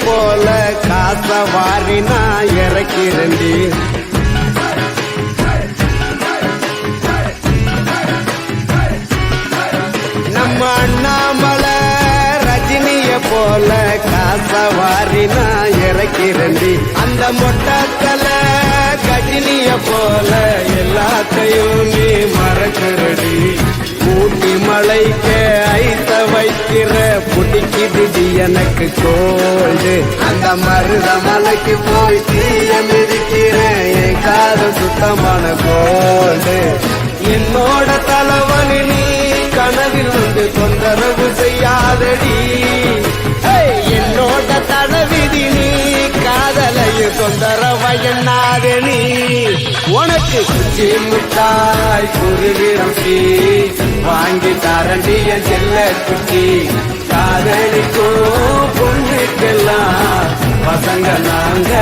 போல காச வாரி நான் இறக்கிறண்டி. நம்ம அண்ணாமலை ரஜினிய போல காச வாரி நான் இறக்கிறண்டி. அந்த மொட்டத்தல கஜினிய போல எல்லாத்தையும் நீ மறக்கிறடி. ஊட்டி மலைக்கு ஐச வைக்கிற புடிக்குது எனக்கு கோல்டு. அந்த மருத மலைக்கு போய் தீய மிதிக்கிறேன் என் காதல் சுத்தமான கோல்டு. என்னோட தலைவலி நீ கனவில் வந்து தொந்தரவு செய்யாதடி. என்னோட தலைவிதி நீ காதலையும் தொந்தரவு எண்ணாதடி. உனக்கு குச்சி முட்டாய் குருவிரம்பி வாங்கி தரண்டி என் செல்ல குட்டி. காதலிக்கும் பொண்ணுக்கெல்லாம் பசங்க நாங்க